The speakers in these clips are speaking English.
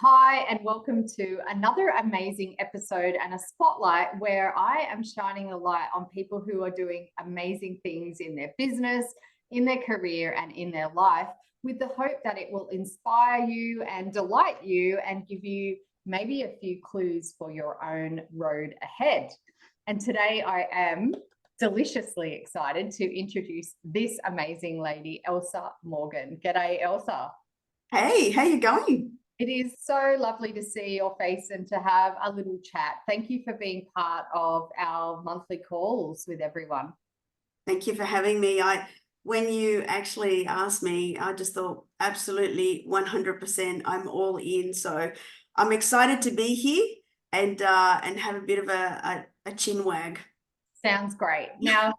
Hi, and welcome to another amazing episode and a spotlight where I am shining a light on people who are doing amazing things in their business, in their career, and in their life, with the hope that it will inspire you and delight you and give you maybe a few clues for your own road ahead. And today I am deliciously excited to introduce this amazing lady, Elsa Morgan. G'day, Elsa. Hey, how you going? It is so lovely to see your face and to have a little chat. Thank you for being part of our monthly calls with everyone. Thank you for having me. When you actually asked me, I just thought absolutely 100% I'm all in. So I'm excited to be here and have a bit of a chin wag. Sounds great. Now,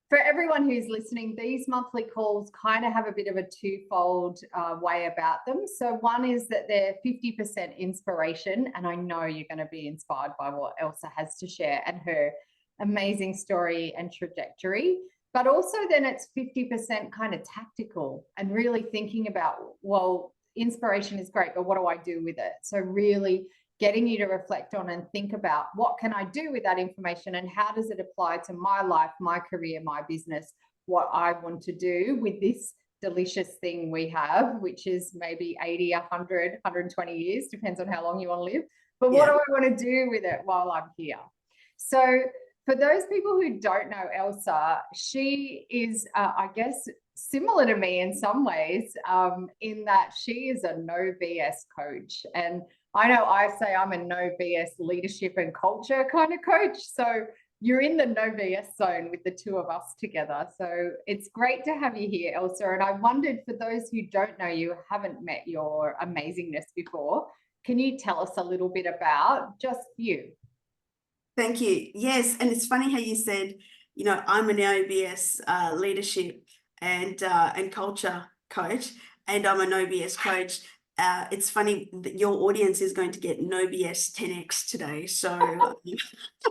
for everyone who's listening, these monthly calls kind of have a bit of a twofold way about them. So one is that they're 50% inspiration, and I know you're going to be inspired by what Elsa has to share and her amazing story and trajectory. But also then it's 50% kind of tactical and really thinking about, well, inspiration is great, but what do I do with it? So really getting you to reflect on and think about what can I do with that information and how does it apply to my life, my career, my business, what I want to do with this delicious thing we have, which is maybe 80, 100, 120 years, depends on how long you want to live. But what do I want to do with it while I'm here? So for those people who don't know Elsa, she is, I guess, similar to me in some ways, in that she is a no BS coach. And I know I say I'm a no BS leadership and culture kind of coach. So you're in the no BS zone with the two of us together. So it's great to have you here, Elsa. And I wondered, for those who don't know you, haven't met your amazingness before, can you tell us a little bit about just you? Thank you. Yes, and it's funny how you said, I'm an OBS leadership and culture coach, and I'm a no BS coach. It's funny that your audience is going to get no BS 10x today. So,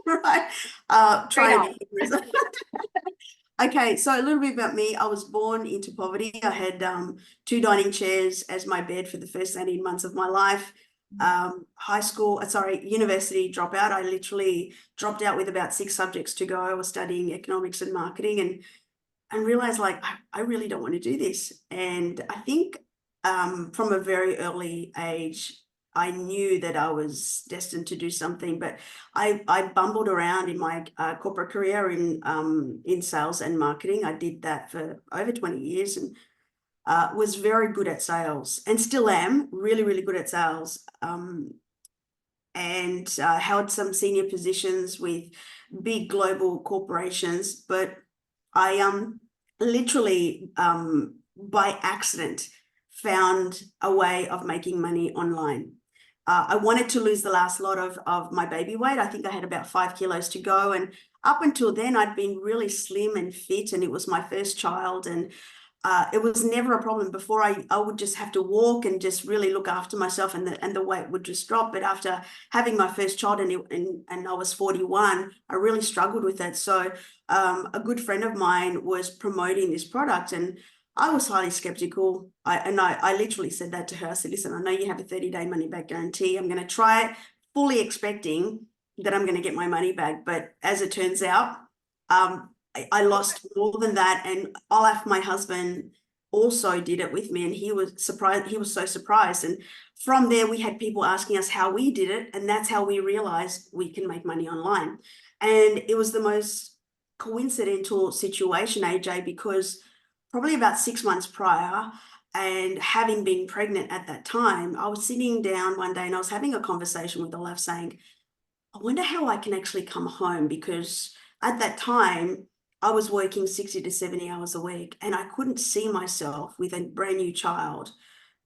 right, trying to be humorous. Okay, so a little bit about me. I was born into poverty. I had two dining chairs as my bed for the first 18 months of my life. University dropout. I literally dropped out with about 6 subjects to go. I was studying economics and marketing and realized I really don't want to do this. And I think from a very early age, I knew that I was destined to do something, but I bumbled around in my corporate career in sales and marketing. I did that for over 20 years and was very good at sales and still am really, really good at sales. And held some senior positions with big global corporations, but I literally by accident found a way of making money online. I wanted to lose the last lot of my baby weight. I think I had about 5 kilos to go. And up until then, I'd been really slim and fit, and it was my first child. And it was never a problem. Before I would just have to walk and just really look after myself, and the weight would just drop. But after having my first child and I was 41, I really struggled with it. So a good friend of mine was promoting this product, and I was highly skeptical. I literally said that to her. I said, listen, I know you have a 30-day money back guarantee. I'm going to try it, fully expecting that I'm going to get my money back. But as it turns out, I lost more than that. And Olaf, my husband, also did it with me, and he was surprised. He was so surprised. And from there, we had people asking us how we did it. And that's how we realized we can make money online. And it was the most coincidental situation, AJ, because probably about 6 months prior, and having been pregnant at that time, I was sitting down one day and I was having a conversation with Olaf saying, I wonder how I can actually come home, because at that time, I was working 60 to 70 hours a week, and I couldn't see myself with a brand new child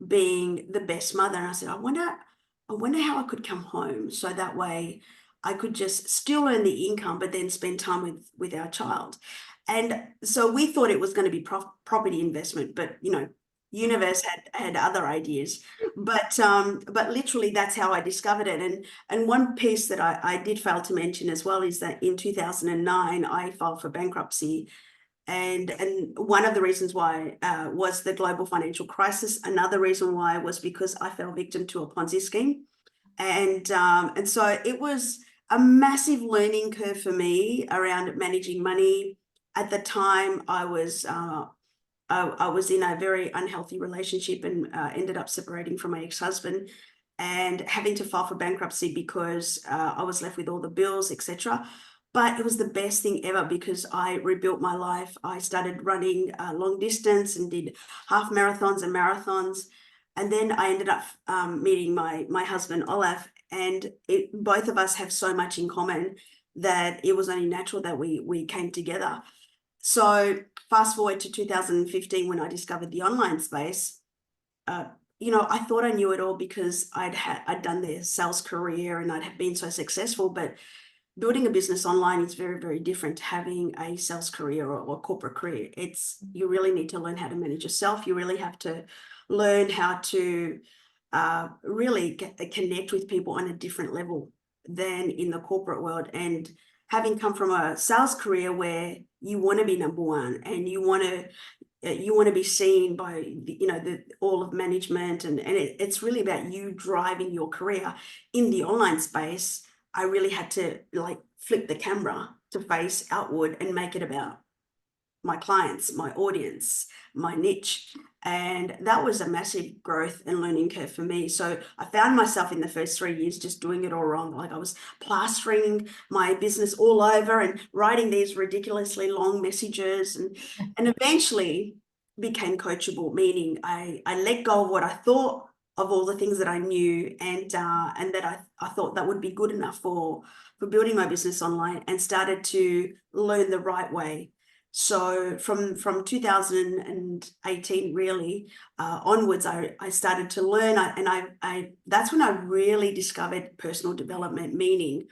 being the best mother. And I said, I wonder how I could come home so that way I could just still earn the income, but then spend time with our child. And so we thought it was going to be property investment, but universe had other ideas. But literally that's how I discovered it. And one piece that I did fail to mention as well is that in 2009 I filed for bankruptcy, And one of the reasons why was the global financial crisis. Another reason why was because I fell victim to a Ponzi scheme. And so it was a massive learning curve for me around managing money. At the time, I was in a very unhealthy relationship and ended up separating from my ex-husband and having to file for bankruptcy because I was left with all the bills, etc. But it was the best thing ever because I rebuilt my life. I started running long distance and did half marathons and marathons. And then I ended up meeting my husband, Olaf, and both of us have so much in common that it was only natural that we came together. So fast forward to 2015 when I discovered the online space. I thought I knew it all because I'd done the sales career and I'd have been so successful, but building a business online is very, very different to having a sales career or corporate career. You really need to learn how to manage yourself. You really have to learn how to really connect with people on a different level than in the corporate world. And having come from a sales career where you want to be number one and you want to be seen by all of management, and it's really about you driving your career in the online space. I really had to flip the camera to face outward and make it about my clients, my audience, my niche. And that was a massive growth and learning curve for me. So I found myself in the first 3 years just doing it all wrong. Like I was plastering my business all over and writing these ridiculously long messages and eventually became coachable, meaning I let go of what I thought of all the things that I knew and that I thought that would be good enough for building my business online, and started to learn the right way. So from 2018 really onwards, I started to learn, and that's when I really discovered personal development, meaning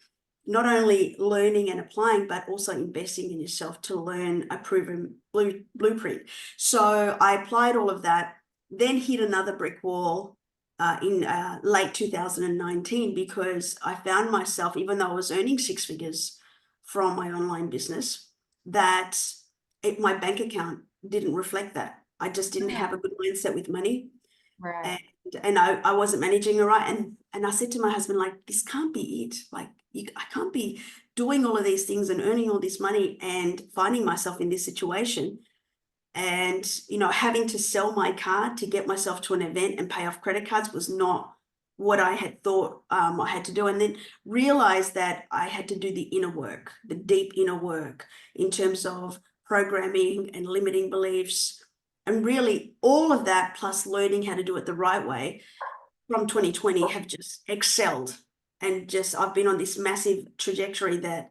not only learning and applying, but also investing in yourself to learn a proven blueprint. So I applied all of that, then hit another brick wall in late 2019, because I found myself, even though I was earning 6 figures from my online business, that my bank account didn't reflect that. I just didn't have a good mindset with money. Right. And I wasn't managing it right. And I said to my husband, like, this can't be it. Like, I can't be doing all of these things and earning all this money and finding myself in this situation. And, having to sell my car to get myself to an event and pay off credit cards was not what I had thought I had to do. And then realized that I had to do the inner work, the deep inner work in terms of programming and limiting beliefs. And really all of that, plus learning how to do it the right way, from 2020 have just excelled. And I've been on this massive trajectory that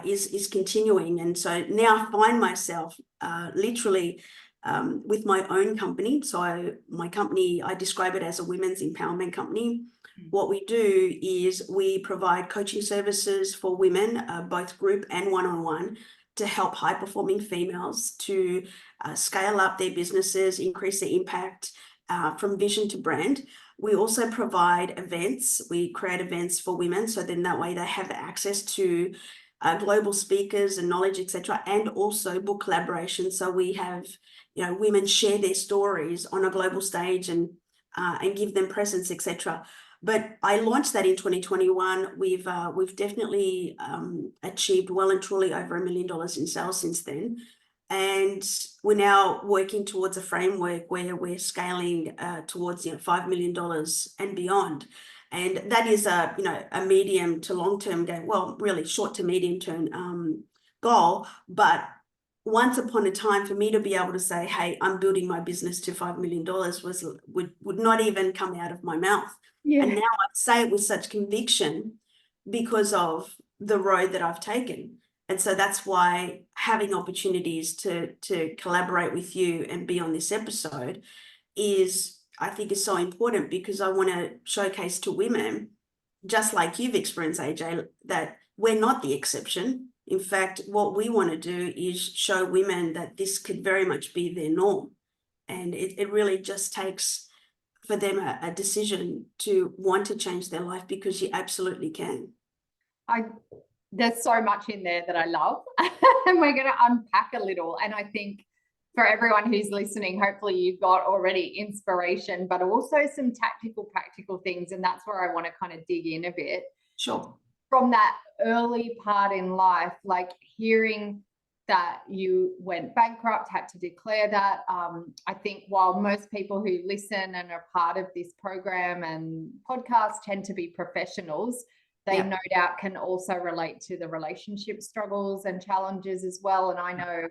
is continuing. And so now I find myself literally with my own company. So my company, I describe it as a women's empowerment company. What we do is we provide coaching services for women, both group and one-on-one, to help high-performing females to scale up their businesses, increase their impact from vision to brand. We also provide events. We create events for women, so then that way they have access to global speakers and knowledge, etc., and also book collaboration. So we have, women share their stories on a global stage and give them presence, etc. But I launched that in 2021. We've definitely achieved well and truly over $1 million in sales since then. And we're now working towards a framework where we're scaling towards $5 million and beyond. And that is a medium to long-term game, well, really short to medium-term goal. But once upon a time, for me to be able to say, hey, I'm building my business to $5 million would not even come out of my mouth. Yeah. And now I say it with such conviction because of the road that I've taken. And so that's why having opportunities to collaborate with you and be on this episode I think is so important, because I want to showcase to women, just like you've experienced, AJ, that we're not the exception. In fact, what we want to do is show women that this could very much be their norm. And it really just takes for them a decision to want to change their life, because you absolutely can. there's so much in there that I love, and we're going to unpack a little. And I think for everyone who's listening, hopefully you've got already inspiration, but also some tactical, practical things. And that's where I want to kind of dig in a bit. Sure. From that early part in life, like hearing that you went bankrupt, had to declare that. I think while most people who listen and are part of this program and podcast tend to be professionals, they no doubt can also relate to the relationship struggles and challenges as well. And I know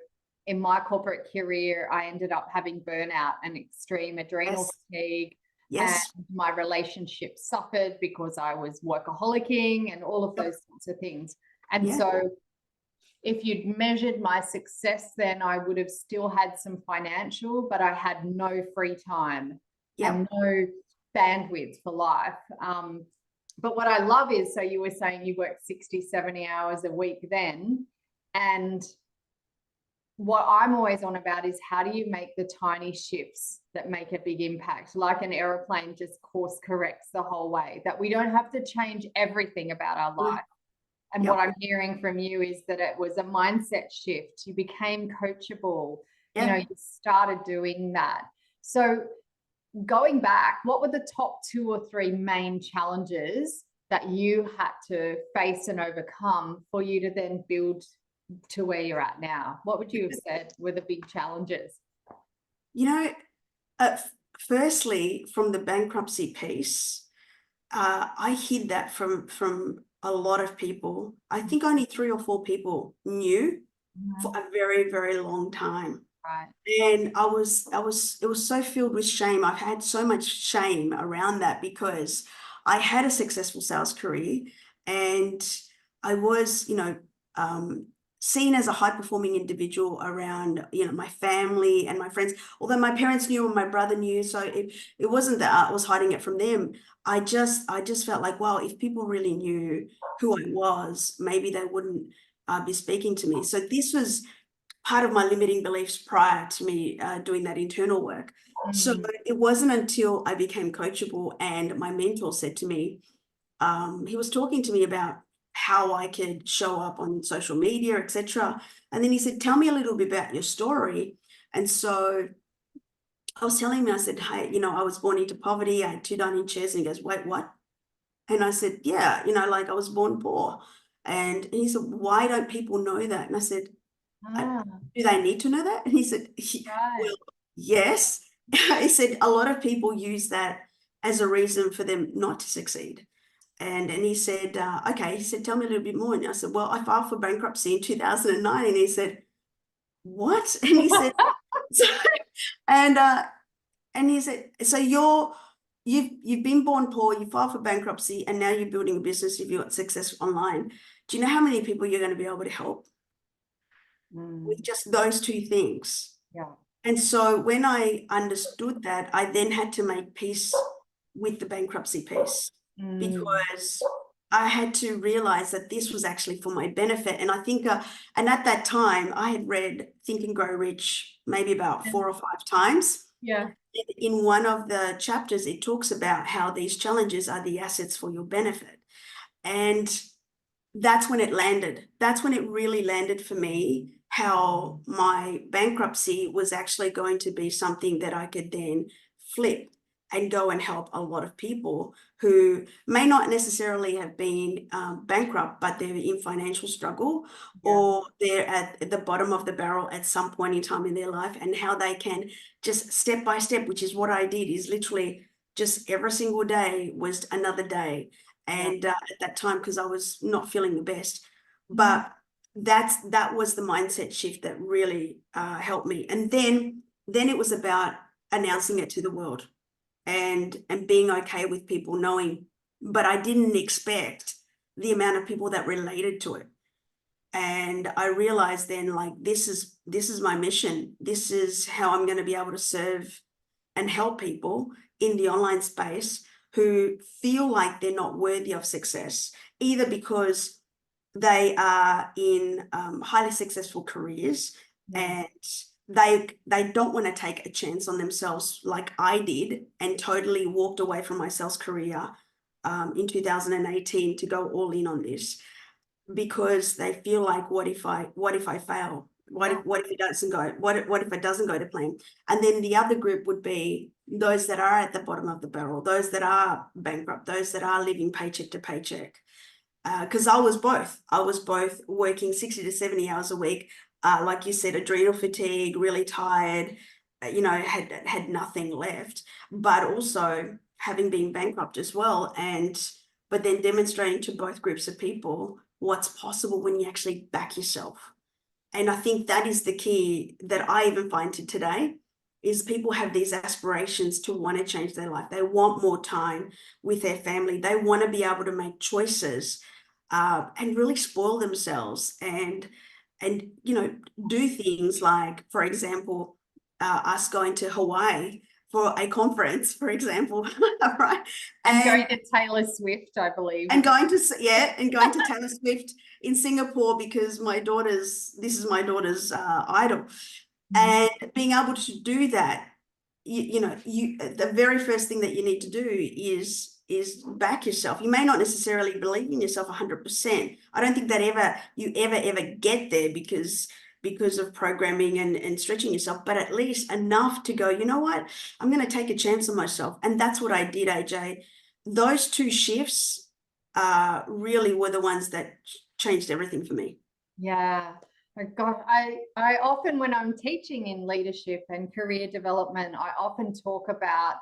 in my corporate career, I ended up having burnout and extreme adrenal fatigue. Yes. And my relationship suffered because I was workaholicing and all of those sorts of things. And so if you'd measured my success, then I would have still had some financial, but I had no free time and no bandwidth for life. But what I love is, so you were saying you worked 60, 70 hours a week then. And what I'm always on about is how do you make the tiny shifts that make a big impact? Like an aeroplane just course corrects the whole way, that we don't have to change everything about our life. And what I'm hearing from you is that it was a mindset shift. You became coachable. You know, you started doing that. So going back, what were the top 2 or 3 main challenges that you had to face and overcome for you to then build to where you're at now? What would you have said were the big challenges? You know, firstly, from the bankruptcy piece, I hid that from a lot of people. I think only 3 or 4 people knew for a very, very long time. Right. And it was so filled with shame. I've had so much shame around that because I had a successful sales career and I was, seen as a high-performing individual around, my family and my friends. Although my parents knew and my brother knew, so it wasn't that I was hiding it from them. I just felt like, wow, if people really knew who I was, maybe they wouldn't be speaking to me. So this was part of my limiting beliefs prior to me doing that internal work. So it wasn't until I became coachable and my mentor said to me, he was talking to me about how I could show up on social media, etc. And then he said, tell me a little bit about your story. And so I was telling him, I said, hey, I was born into poverty. I had 2 dining chairs. And he goes, wait, what? And I said, yeah, like I was born poor. And he said, why don't people know that? And I said, do they need to know that? And he said, well, yes. He said, a lot of people use that as a reason for them not to succeed. And he said, okay, he said, tell me a little bit more. And I said, well, I filed for bankruptcy in 2009. And he said, what? And he said, and he said, so you've been born poor, you filed for bankruptcy, and now you're building a business, you've got success online. Do you know how many people you're going to be able to help with just those 2 things? Yeah. And so when I understood that, I then had to make peace with the bankruptcy piece because I had to realize that this was actually for my benefit. And I think, and at that time, I had read Think and Grow Rich maybe about 4 or 5 times. Yeah. In one of the chapters, it talks about how these challenges are the assets for your benefit. And that's when it landed. That's when it really landed for me, how my bankruptcy was actually going to be something that I could then flip and go and help a lot of people who may not necessarily have been bankrupt, but they're in financial struggle or they're at the bottom of the barrel at some point in time in their life, and how they can just step by step, which is what I did, is literally just every single day was another day. And at that time, because I was not feeling the best, but that was the mindset shift that really helped me. And then it was about announcing it to the world and being okay with people knowing, but I didn't expect the amount of people that related to it. And I realized then, like, this is my mission. This is how I'm going to be able to serve and help people in the online space who feel like they're not worthy of success, either because they are in highly successful careers and they don't want to take a chance on themselves like I did and totally walked away from my sales career in 2018 to go all in on this. because they feel like, what if I fail? What if it doesn't go? What if it doesn't go to plan? And then the other group would be those that are at the bottom of the barrel, those that are bankrupt, those that are living paycheck to paycheck. Because I was both working 60 to 70 hours a week, like you said, adrenal fatigue, really tired, had nothing left, but also having been bankrupt as well. But then demonstrating to both groups of people what's possible when you actually back yourself. And I think that is the key that I even find to today, is people have these aspirations to want to change their life. They want more time with their family. They want to be able to make choices, and really spoil themselves and do things like, for example, us going to Hawaii for a conference, for example, right? And going to Taylor Swift, I believe. And going to Taylor Swift in Singapore, because this is my daughter's idol. And being able to do that, the very first thing that you need to do is back yourself. You may not necessarily believe in yourself 100%. I don't think that you ever get there because of programming and stretching yourself, but at least enough to go, you know what, I'm going to take a chance on myself. And that's what I did, AJ. Those two shifts really were the ones that changed everything for me. Yeah. Oh God, I often, when I'm teaching in leadership and career development, I often talk about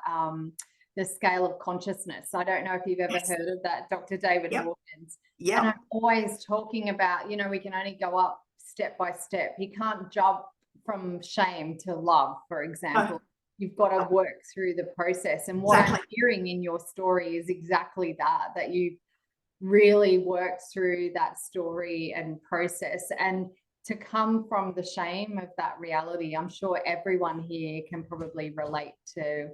the scale of consciousness. I don't know if you've ever heard of that, Dr. David Hawkins. Yeah. And I'm always talking about, we can only go up step by step. You can't jump from shame to love, for example. You've got to work through the process. And what I'm hearing in your story is exactly that you really worked through that story and process. And to come from the shame of that reality, I'm sure everyone here can probably relate to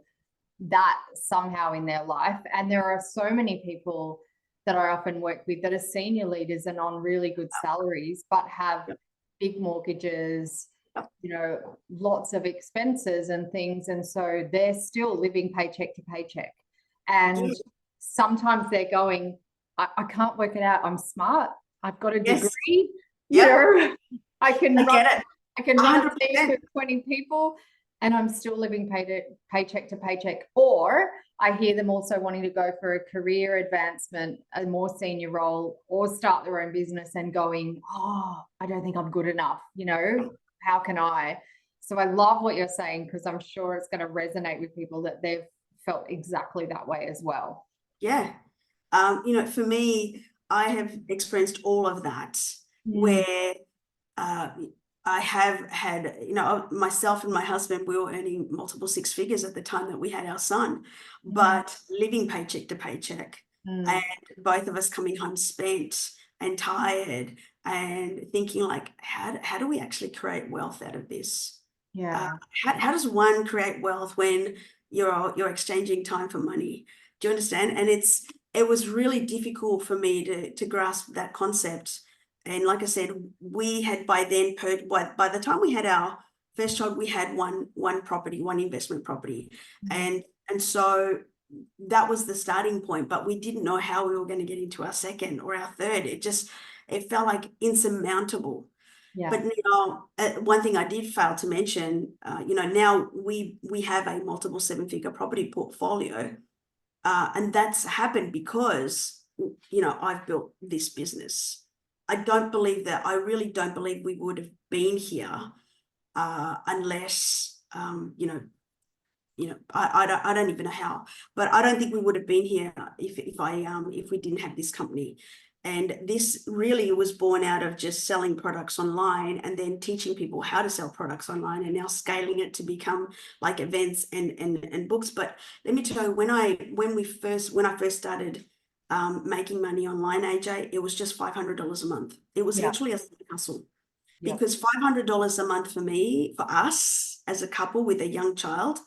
that somehow in their life. And there are so many people that I often work with that are senior leaders and on really good salaries, but have big mortgages, lots of expenses and things. And so they're still living paycheck to paycheck. And sometimes they're going, I can't work it out. I'm smart. I've got a degree. I can run a team of 20 people, and I'm still living paycheck to paycheck. Or I hear them also wanting to go for a career advancement, a more senior role, or start their own business and going, oh, I don't think I'm good enough. How can I? So I love what you're saying, because I'm sure it's going to resonate with people that they've felt exactly that way as well. Yeah. For me, I have experienced all of that, where I have had, myself and my husband, we were earning multiple six figures at the time that we had our son, but living paycheck to paycheck, and both of us coming home spent and tired and thinking like, how do we actually create wealth out of this? Yeah. How does one create wealth when you're exchanging time for money? Do you understand? And it was really difficult for me to grasp that concept. And like I said, we had by the time we had our first child, we had one investment property. And so that was the starting point, but we didn't know how we were going to get into our second or our third. It felt like insurmountable. Yeah. But now, one thing I did fail to mention, now we have a multiple seven-figure property portfolio. And that's happened because, I've built this business. I really don't believe we would have been here unless, I don't even know how, but I don't think we would have been here if we didn't have this company. And this really was born out of just selling products online and then teaching people how to sell products online, and now scaling it to become like events and books. But let me tell you, when I first started making money online, AJ, it was just $500 a month. It was literally a hustle, because $500 a month for me, for us as a couple with a young child,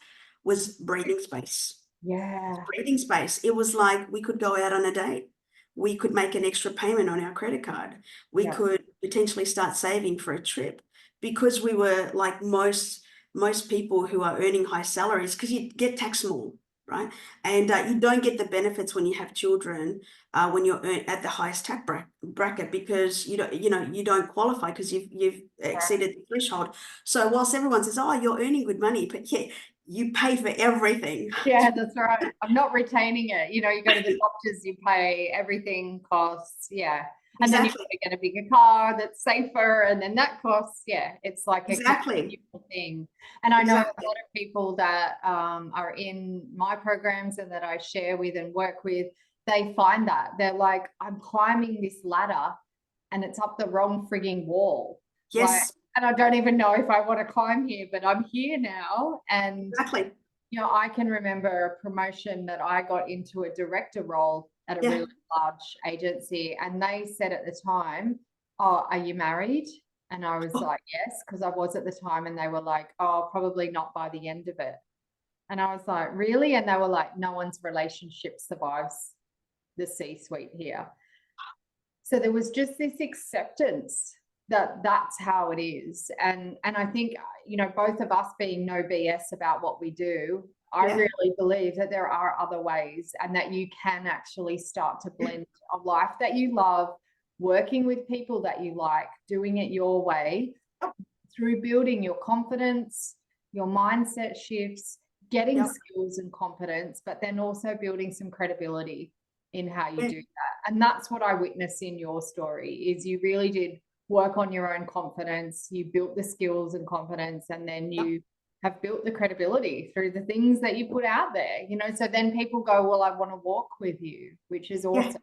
was breathing space. Yeah. Breathing space. It was like we could go out on a date. We could make an extra payment on our credit card. We could potentially start saving for a trip, because we were like most people who are earning high salaries, because you get taxed more, right? And you don't get the benefits when you have children when you're at the highest tax bracket, because you don't qualify because you've exceeded the threshold. So whilst everyone says, oh, you're earning good money, but yeah, you pay for everything. Yeah, that's right. I'm not retaining it. You go to the doctors, you pay, everything costs. Yeah. And then you've got to get a bigger car that's safer, and then that costs. Yeah, it's like a continual thing. And I know a lot of people that are in my programs and that I share with and work with, they find that they're like, I'm climbing this ladder and it's up the wrong frigging wall. Yes. Like, and I don't even know if I want to climb here, but I'm here now. And I can remember a promotion that I got into a director role at a really large agency, and they said at the time, oh, are you married? And I was like, yes, because I was at the time. And they were like, oh, probably not by the end of it. And I was like, really? And they were like, no one's relationship survives the C-suite here. So there was just this acceptance that that's how it is. And I think, both of us being no BS about what we do, I really believe that there are other ways, and that you can actually start to blend a life that you love, working with people that you like, doing it your way, through building your confidence, your mindset shifts, getting skills and competence, but then also building some credibility in how you do that. And that's what I witnessed in your story, is you really did work on your own confidence, you built the skills and confidence, and then you have built the credibility through the things that you put out there, so then people go, well, I want to walk with you, which is awesome.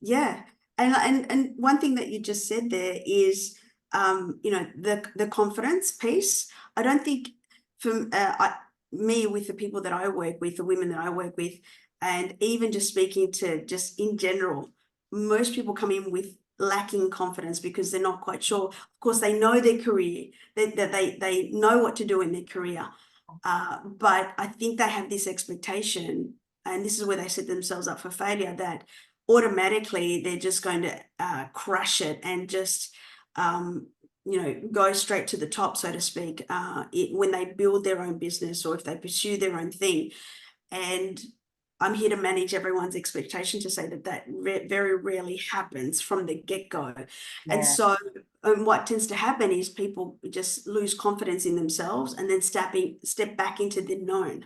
Yeah. And one thing that you just said there is, the confidence piece. I don't think me, with the people that I work with, the women that I work with, and even just speaking to just in general, most people come in with lacking confidence because they're not quite sure. Of course, they know their career, they know what to do in their career. But I think they have this expectation, and this is where they set themselves up for failure, that automatically they're just going to crush it and just go straight to the top, so to speak, when they build their own business or if they pursue their own thing. And I'm here to manage everyone's expectation to say that very rarely happens from the get-go. And so what tends to happen is people just lose confidence in themselves and then step back into the known.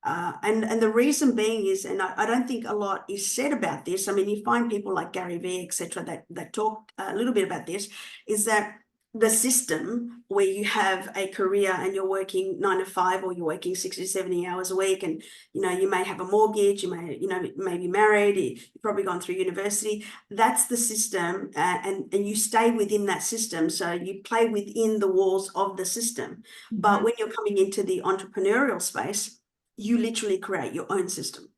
And the reason being is, and I don't think a lot is said about this. I mean, you find people like Gary Vee, etc., that talk a little bit about this, is that the system where you have a career and you're working 9 to 5, or you're working 60 to 70 hours a week, and you may have a mortgage, you may be married, you've probably gone through university. That's the system, and you stay within that system, so you play within the walls of the system. But when you're coming into the entrepreneurial space, you literally create your own system.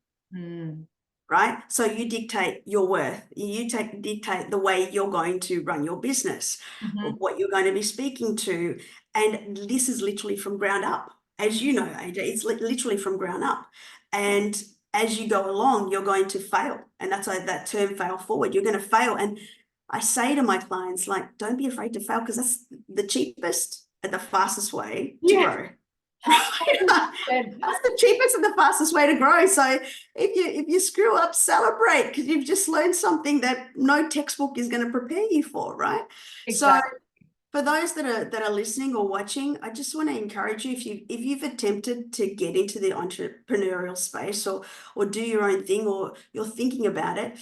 Right? So you dictate your worth. You dictate the way you're going to run your business, what you're going to be speaking to. And this is literally from ground up. As you know, AJ, it's literally from ground up. And as you go along, you're going to fail. And that's why that term, fail forward. You're going to fail. And I say to my clients, like, don't be afraid to fail, because that's the cheapest and the fastest way to grow. That's the cheapest and the fastest way to grow. So if you screw up, celebrate, because you've just learned something that no textbook is going to prepare you for, right? Exactly. So for those that are listening or watching, I just want to encourage you, if you've attempted to get into the entrepreneurial space or do your own thing, or you're thinking about it,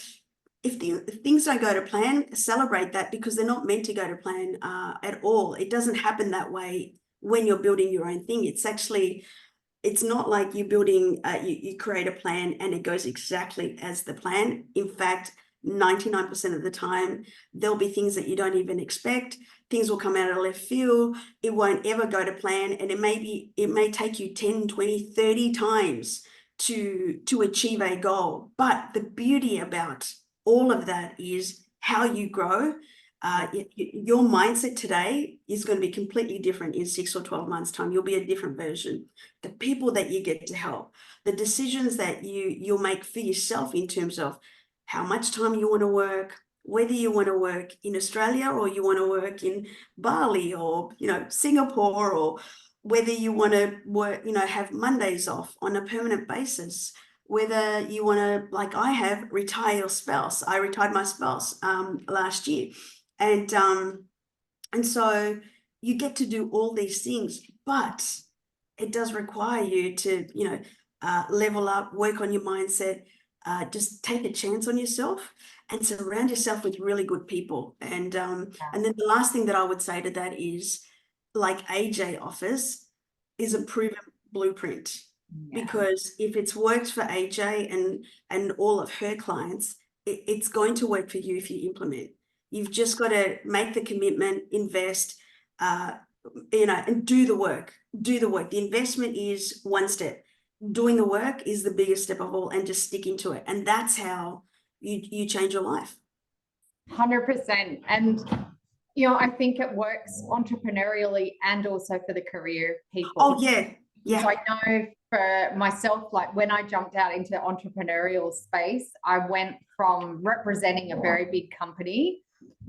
if things don't go to plan, celebrate that, because they're not meant to go to plan at all. It doesn't happen that way when you're building your own thing. It's not like you're building, you create a plan and it goes exactly as the plan. In fact, 99% of the time, there'll be things that you don't even expect. Things will come out of left field. It won't ever go to plan. And it may take you 10, 20, 30 times to achieve a goal. But the beauty about all of that is how you grow. Your mindset today is going to be completely different in 6 or 12 months' time. You'll be a different version. The people that you get to help, the decisions that you'll make for yourself in terms of how much time you want to work, whether you want to work in Australia or you want to work in Bali or Singapore or whether you want to work, have Mondays off on a permanent basis, whether you want to, like I have, retire your spouse. I retired my spouse last year. And so you get to do all these things, but it does require you to, level up, work on your mindset, just take a chance on yourself and surround yourself with really good people. And then the last thing that I would say to that is, like AJ offers, is a proven blueprint. Because if it's worked for AJ and all of her clients, it's going to work for you if you implement. You've just got to make the commitment, invest, and do the work. Do the work. The investment is one step. Doing the work is the biggest step of all, and just sticking to it. And that's how you change your life. 100%. And I think it works entrepreneurially and also for the career people. Oh, yeah. So I know for myself, like when I jumped out into entrepreneurial space, I went from representing a very big company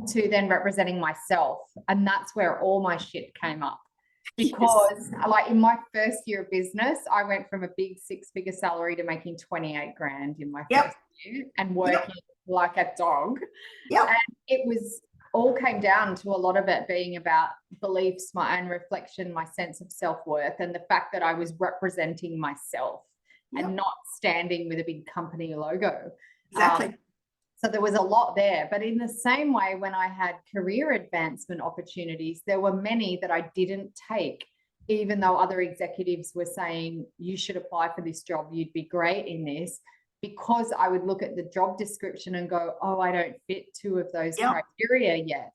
to then representing myself. And that's where all my shit came up. Because like in my first year of business, I went from a big 6-figure salary to making 28 grand in my first year and working like a dog. And it was all came down to a lot of it being about beliefs, my own reflection, my sense of self-worth, and the fact that I was representing myself and not standing with a big company logo. Exactly. So there was a lot there. But in the same way, when I had career advancement opportunities, there were many that I didn't take, even though other executives were saying, you should apply for this job, you'd be great in this, because I would look at the job description and go, oh, I don't fit 2 of those criteria yet.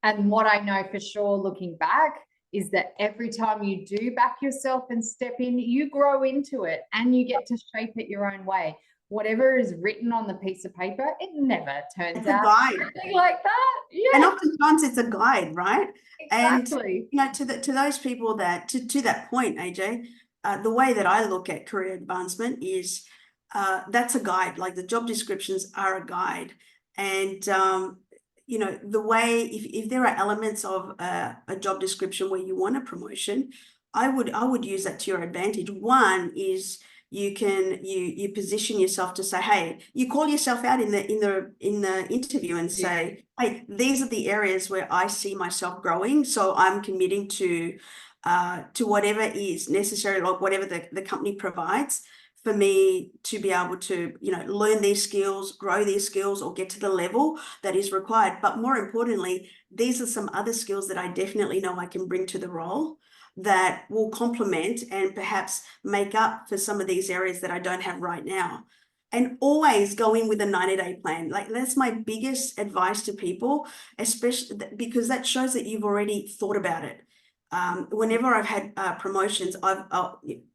And what I know for sure looking back is that every time you do back yourself and step in, you grow into it and you get to shape it your own way. Whatever is written on the piece of paper, it never turns out anything like that. And oftentimes it's a guide, right? Exactly. And to those people that to that point, AJ, the way that I look at career advancement is that's a guide. Like the job descriptions are a guide, and the way if there are elements of a job description where you want a promotion, I would use that to your advantage. One is you position yourself to say, hey, you call yourself out in the interview and say, hey, these are the areas where I see myself growing, so I'm committing to whatever is necessary, like whatever the company provides for me to be able to learn these skills, grow these skills, or get to the level that is required. But more importantly, these are some other skills that I definitely know I can bring to the role that will complement and perhaps make up for some of these areas that I don't have right now. And always go in with a 90-day plan. Like that's my biggest advice to people, especially because that shows that you've already thought about it. Whenever I've had promotions,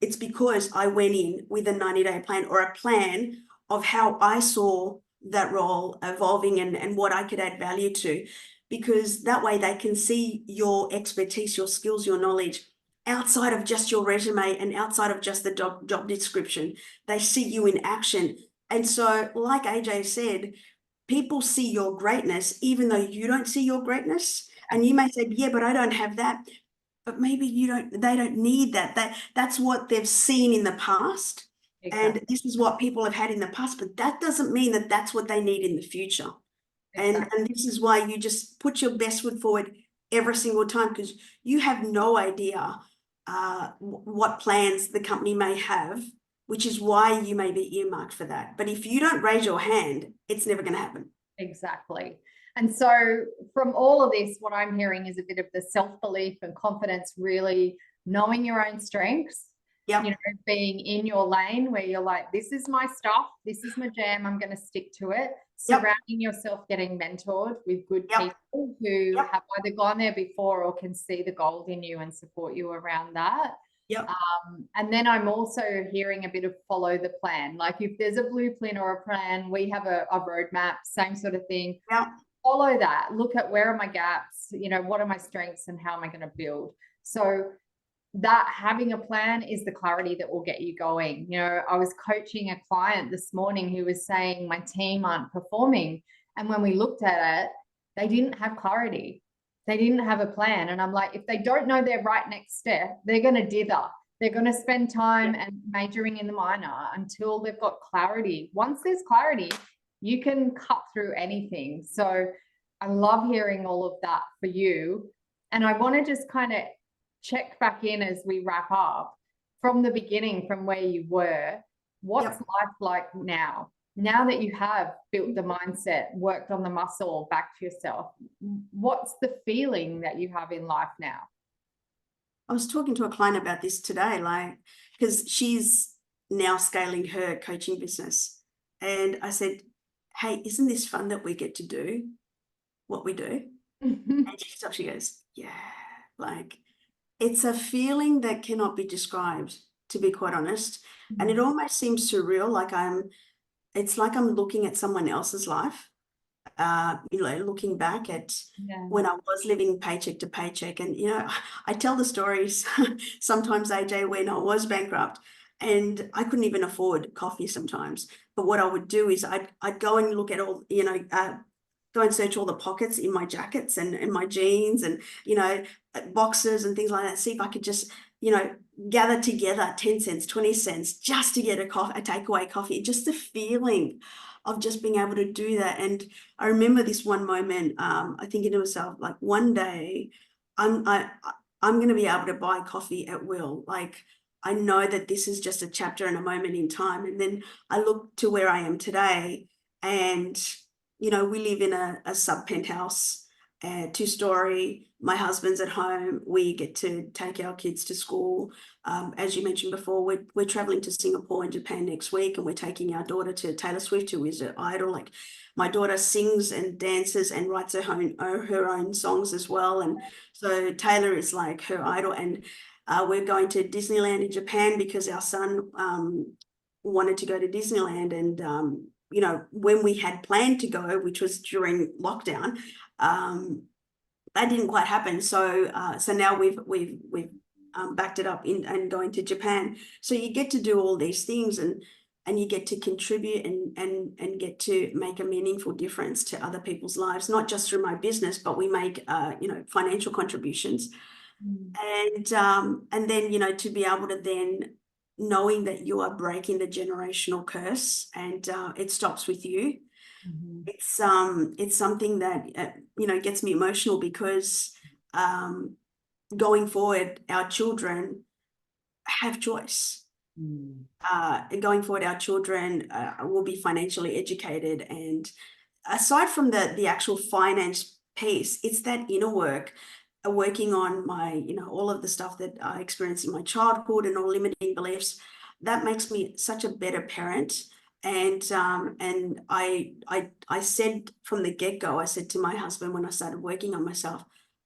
it's because I went in with a 90-day plan or a plan of how I saw that role evolving and what I could add value to, because that way they can see your expertise, your skills, your knowledge outside of just your resume and outside of just the job description. They see you in action. And so, like AJ said, people see your greatness, even though you don't see your greatness. And you may say, yeah, but I don't have that. But maybe they don't need that. That's what they've seen in the past. Exactly. And this is what people have had in the past, but that doesn't mean that that's what they need in the future. Exactly. And this is why you just put your best foot forward every single time, because you have no idea what plans the company may have, which is why you may be earmarked for that. But if you don't raise your hand, it's never going to happen. Exactly. And so from all of this, what I'm hearing is a bit of the self-belief and confidence, really knowing your own strengths, being in your lane where you're like, this is my stuff, this is my jam, I'm going to stick to it. Surrounding yourself, getting mentored with good people who have either gone there before or can see the gold in you and support you around that. And then I'm also hearing a bit of follow the plan. Like if there's a blueprint or a plan, we have a roadmap, same sort of thing. Follow that. Look at where are my gaps, what are my strengths and how am I going to build? So that having a plan is the clarity that will get you going. I was coaching a client this morning who was saying my team aren't performing. And when we looked at it, they didn't have clarity. They didn't have a plan. And I'm like, if they don't know their right next step, they're going to dither. They're going to spend time and majoring in the minor until they've got clarity. Once there's clarity, you can cut through anything. So I love hearing all of that for you. And I want to just kind of check back in as we wrap up from the beginning, from where you were. What's life like now? Now that you have built the mindset, worked on the muscle back to yourself, what's the feeling that you have in life now? I was talking to a client about this today, like, because she's now scaling her coaching business. And I said, hey, isn't this fun that we get to do what we do? And she stops, she goes, yeah, like, it's a feeling that cannot be described, to be quite honest. And it almost seems surreal, like it's like I'm looking at someone else's life, looking back at when I was living paycheck to paycheck. And, I tell the stories sometimes, AJ, when I was bankrupt and I couldn't even afford coffee sometimes. But what I would do is I'd go and look at all, go and search all the pockets in my jackets and my jeans and, boxes and things like that. See if I could just, gather together 10 cents, 20 cents just to get a takeaway coffee. Just the feeling of just being able to do that. And I remember this one moment, I thinking to myself, like, one day I'm going to be able to buy coffee at will. Like, I know that this is just a chapter and a moment in time. And then I look to where I am today, and we live in a sub penthouse, 2-story. My husband's at home. We get to take our kids to school. As you mentioned before, we're traveling to Singapore and Japan next week, and we're taking our daughter to Taylor Swift, who is an idol. Like, my daughter sings and dances and writes her own songs as well. And so Taylor is like her idol. And we're going to Disneyland in Japan because our son wanted to go to Disneyland. And when we had planned to go, which was during lockdown, that didn't quite happen. So now we've backed it up and going to Japan. So you get to do all these things, and you get to contribute and get to make a meaningful difference to other people's lives, not just through my business, but we make financial contributions. And then to be able to then, knowing that you are breaking the generational curse, and it stops with you. It's something that gets me emotional, because going forward, our children have choice. Going forward, our children will be financially educated, and aside from the actual finance piece, it's that inner work, working on my all of the stuff that I experienced in my childhood and all limiting beliefs, that makes me such a better parent. And I said from the get-go, I said to my husband when I started working on myself,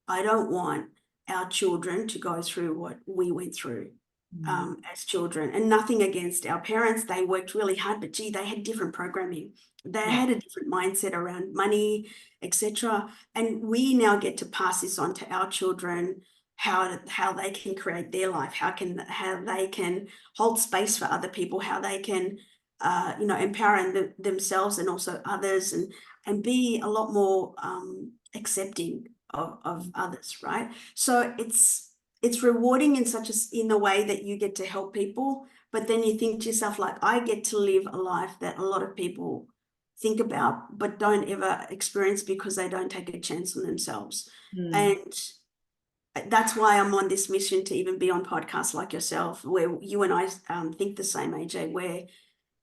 I don't want our children to go through what we went through as children. And nothing against our parents. They worked really hard, but gee, they had different programming. They had a different mindset around money, etc. And we now get to pass this on to our children, how they can create their life, how they can hold space for other people, how they can empower themselves and also others, and be a lot more accepting of others, right? So it's rewarding in the way that you get to help people, but then you think to yourself, like, I get to live a life that a lot of people think about but don't ever experience because they don't take a chance on themselves. And that's why I'm on this mission to even be on podcasts like yourself, where you and I think the same, AJ, where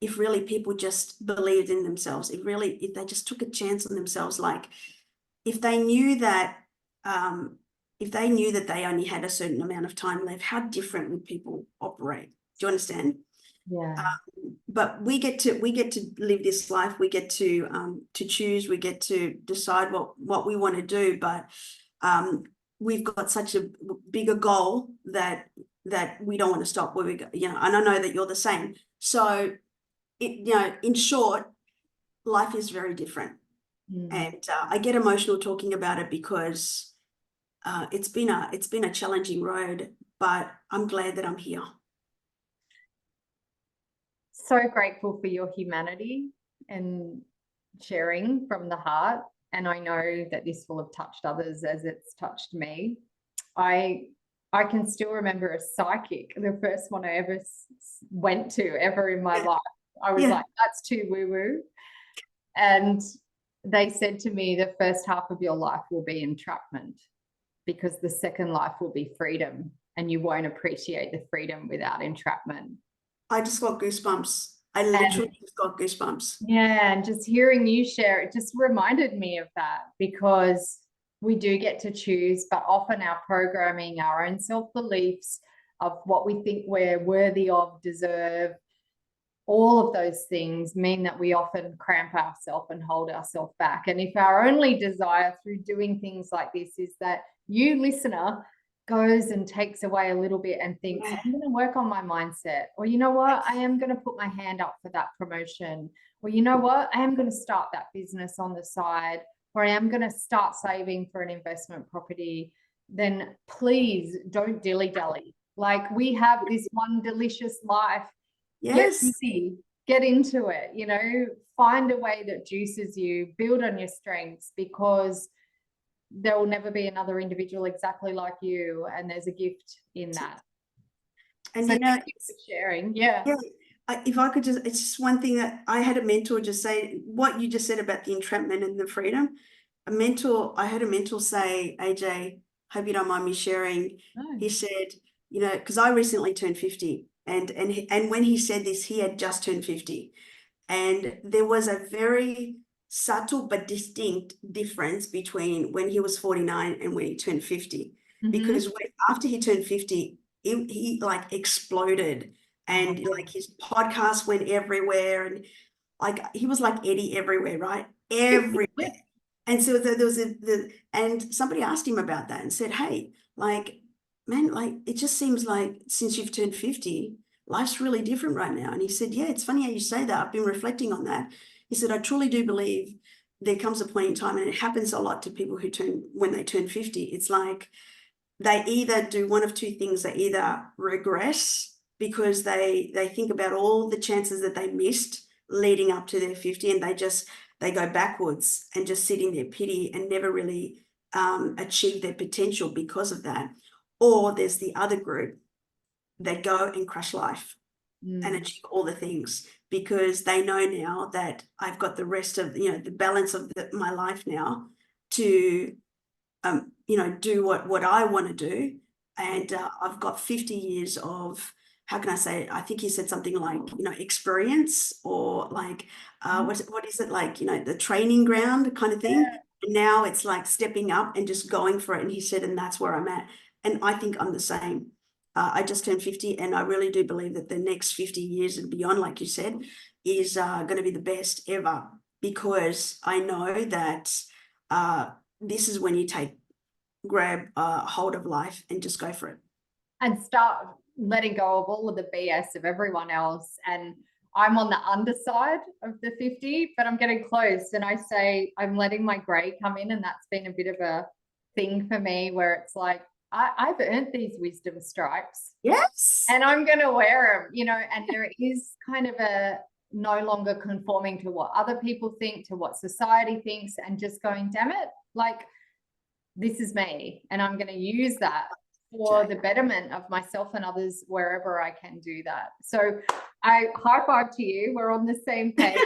if really people just believed in themselves, if they just took a chance on themselves, like if they knew that they only had a certain amount of time left, how different would people operate? Do you understand? Yeah. But we get to live this life. We get to choose. We get to decide what we want to do. But we've got such a bigger goal that we don't want to stop where we go. And I know that you're the same. So in short, life is very different. And I get emotional talking about it because it's been a challenging road, but I'm glad that I'm here. So grateful for your humanity and sharing from the heart. and I know that this will have touched others as it's touched me. I can still remember a psychic, the first one I ever went to ever in my life. I was like, that's too woo-woo. And they said to me, the first half of your life will be entrapment, because the second life will be freedom, and you won't appreciate the freedom without entrapment. I just got goosebumps. I literally just got goosebumps. Yeah, and just hearing you share it just reminded me of that, because we do get to choose, but often our programming, our own self-beliefs of what we think we're worthy of, deserve, all of those things mean that we often cramp ourselves and hold ourselves back. And if our only desire through doing things like this is that you, listener, goes and takes away a little bit and thinks, I'm going to work on my mindset, or you know what, I am going to put my hand up for that promotion, or you know what, I am going to start that business on the side, or I am going to start saving for an investment property, then please don't dilly-dally. Like, we have this one delicious life. Yes. Get into it, you know, find a way that juices you, build on your strengths, because there will never be another individual exactly like you, and there's a gift in that. And so you know, thank you for sharing. Yeah. If I could just, it's just one thing that I had a mentor just say, what you just said about the entrapment and the freedom. I had a mentor say, AJ, hope you don't mind me sharing. He said, you know, because I recently turned 50, and when he said this, he had just turned 50, and there was a very subtle but distinct difference between when he was 49 and when he turned 50. Because after he turned 50, he like exploded, and like his podcast went everywhere, and like he was like Eddie everywhere, right? Everywhere. And so there was and somebody asked him about that and said, hey, like, man, like, it just seems like since you've turned 50, life's really different right now. And he said, yeah, it's funny how you say that. I've been reflecting on that. He said, I truly do believe there comes a point in time, and it happens a lot to people when they turn 50. It's like they either do one of two things. They either regress because they think about all the chances that they missed leading up to their 50, and they go backwards and just sit in their pity and never really achieve their potential because of that. Or there's the other group that go and crush life and achieve all the things, because they know now that I've got the rest of, you know, the balance of my life now to, you know, do what I want to do. And I've got 50 years of, how can I say it? I think he said something like, you know, experience, or like, what is it, like, you know, the training ground kind of thing. Yeah. And now it's like stepping up and just going for it. And he said, and that's where I'm at. And I think I'm the same. I just turned 50, and I really do believe that the next 50 years and beyond, like you said, is going to be the best ever, because I know that this is when you grab hold of life and just go for it. And start letting go of all of the BS of everyone else. And I'm on the underside of the 50, but I'm getting close. And I say, I'm letting my gray come in. And that's been a bit of a thing for me, where it's like, I've earned these wisdom stripes. Yes. And I'm going to wear them, you know, and there is kind of a no longer conforming to what other people think, to what society thinks, and just going, damn it, like, this is me, and I'm going to use that for the betterment of myself and others wherever I can do that. So I high five to you. We're on the same page.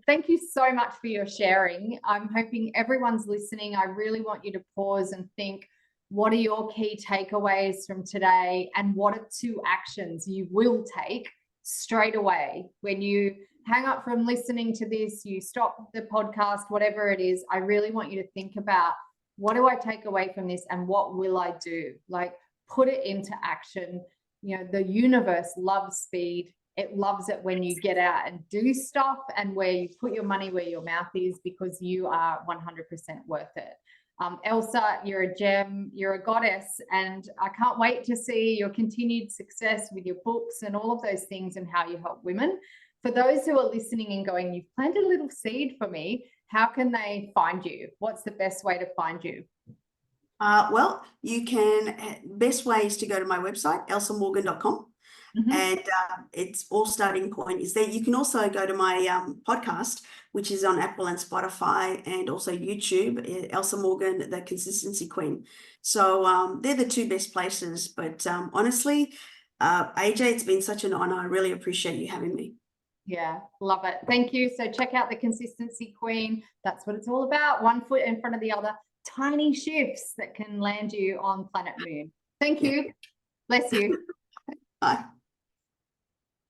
Thank you so much for your sharing. I'm hoping everyone's listening. I really want you to pause and think, what are your key takeaways from today, and what are 2 actions you will take straight away when you hang up from listening to this, you stop the podcast, whatever it is. I really want you to think about, what do I take away from this, and what will I do? Like, put it into action. You know, the universe loves speed. It loves it when you get out and do stuff, and where you put your money where your mouth is, because you are 100% worth it. Elsa, you're a gem, you're a goddess, and I can't wait to see your continued success with your books and all of those things, and how you help women. For those who are listening and going, you've planted a little seed for me, how can they find you? What's the best way to find you? Well, you can, best way is to go to my website, elsamorgan.com. And it's all starting point is there. You can also go to my podcast, which is on Apple and Spotify and also YouTube, Elsa Morgan, the Consistency Queen. So they're the two best places. But honestly, AJ, it's been such an honor. I really appreciate you having me. Yeah, love it. Thank you. So check out the Consistency Queen. That's what it's all about. One foot in front of the other. Tiny shifts that can land you on planet Moon. Thank you. Bless you. Bye.